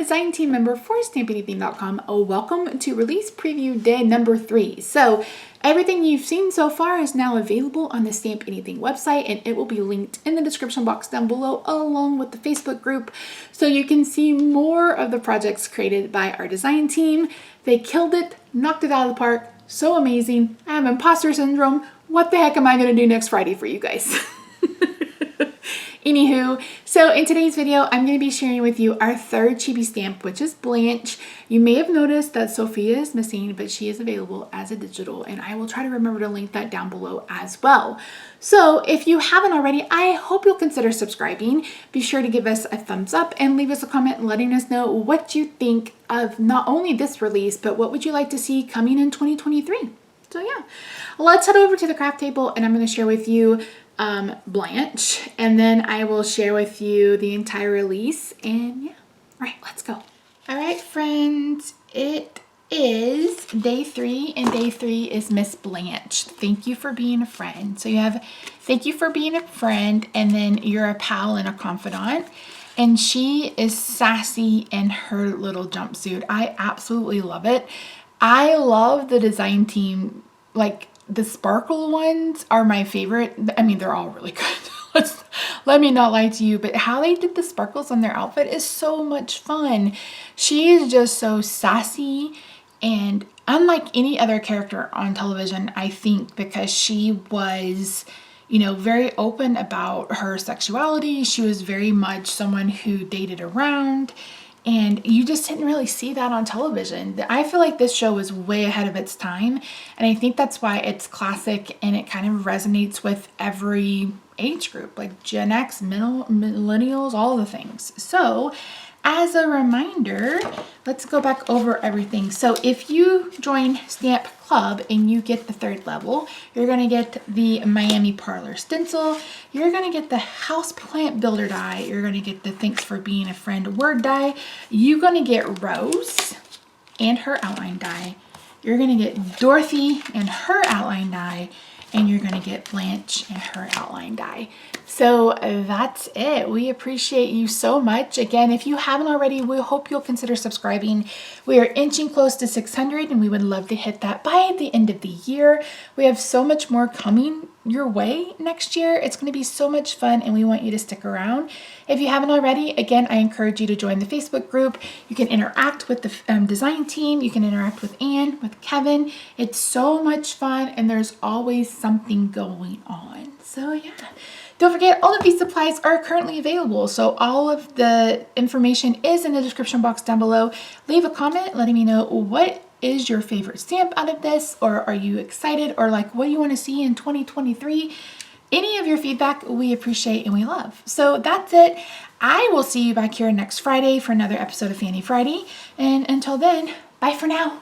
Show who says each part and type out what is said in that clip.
Speaker 1: design team member for StampAnything.com. Welcome to release preview day number 3. So everything you've seen so far is now available on the Stamp Anything website, and it will be linked in the description box down below along with the Facebook group, so you can see more of the projects created by our design team. They killed it, knocked it out of the park, so amazing. I have imposter syndrome. What the heck am I going to do next Friday for you guys? Anywho, so in today's video, I'm going to be sharing with you our third chibi stamp, which is Blanche. You may have noticed that Sophia is missing, but she is available as a digital, and I will try to remember to link that down below as well. So if you haven't already, I hope you'll consider subscribing. Be sure to give us a thumbs up and leave us a comment letting us know what you think of not only this release, but what would you like to see coming in 2023. So yeah, let's head over to the craft table, and I'm going to share with you Blanche, and then I will share with you the entire release. And yeah, all right, let's go. All right, friends, it is day 3, and day 3 is Miss Blanche. Thank you for being a friend. So you have thank you for being a friend, and then you're a pal and a confidant. And she is sassy in her little jumpsuit. I absolutely love it. I love the design team. Like, the sparkle ones are my favorite. I mean, they're all really good. Let me not lie to you, but how they did the sparkles on their outfit is so much fun. She is just so sassy and unlike any other character on television, I think, because she was, you know, very open about her sexuality. She was very much someone who dated around. And you just didn't really see that on television. I feel like this show was way ahead of its time. And I think that's why it's classic and it kind of resonates with every age group, like Gen X, millennials, all the things. So as a reminder, let's go back over everything. So if you join Stamp Club and you get the 3rd level, you're going to get the Miami Parlor stencil. You're going to get the Houseplant Builder die. You're going to get the Thanks for Being a Friend word die. You're going to get Rose and her outline die. You're going to get Dorothy and her outline die. And you're going to get Blanche and her outline die. So that's it. We appreciate you so much. Again, if you haven't already, we hope you'll consider subscribing. We are inching close to 600, and we would love to hit that by the end of the year. We have so much more coming your way next year. It's going to be so much fun, and we want you to stick around. If you haven't already, again, I encourage you to join the Facebook group. You can interact with the design team. You can interact with Anne, with Kevin. It's so much fun, and there's always something going on. So yeah. Don't forget, all of these supplies are currently available, so all of the information is in the description box down below. Leave a comment letting me know what is your favorite stamp out of this, or are you excited, or like what do you want to see in 2023? Any of your feedback we appreciate and we love. So that's it. I will see you back here next Friday for another episode of Fanny Friday, and until then, bye for now.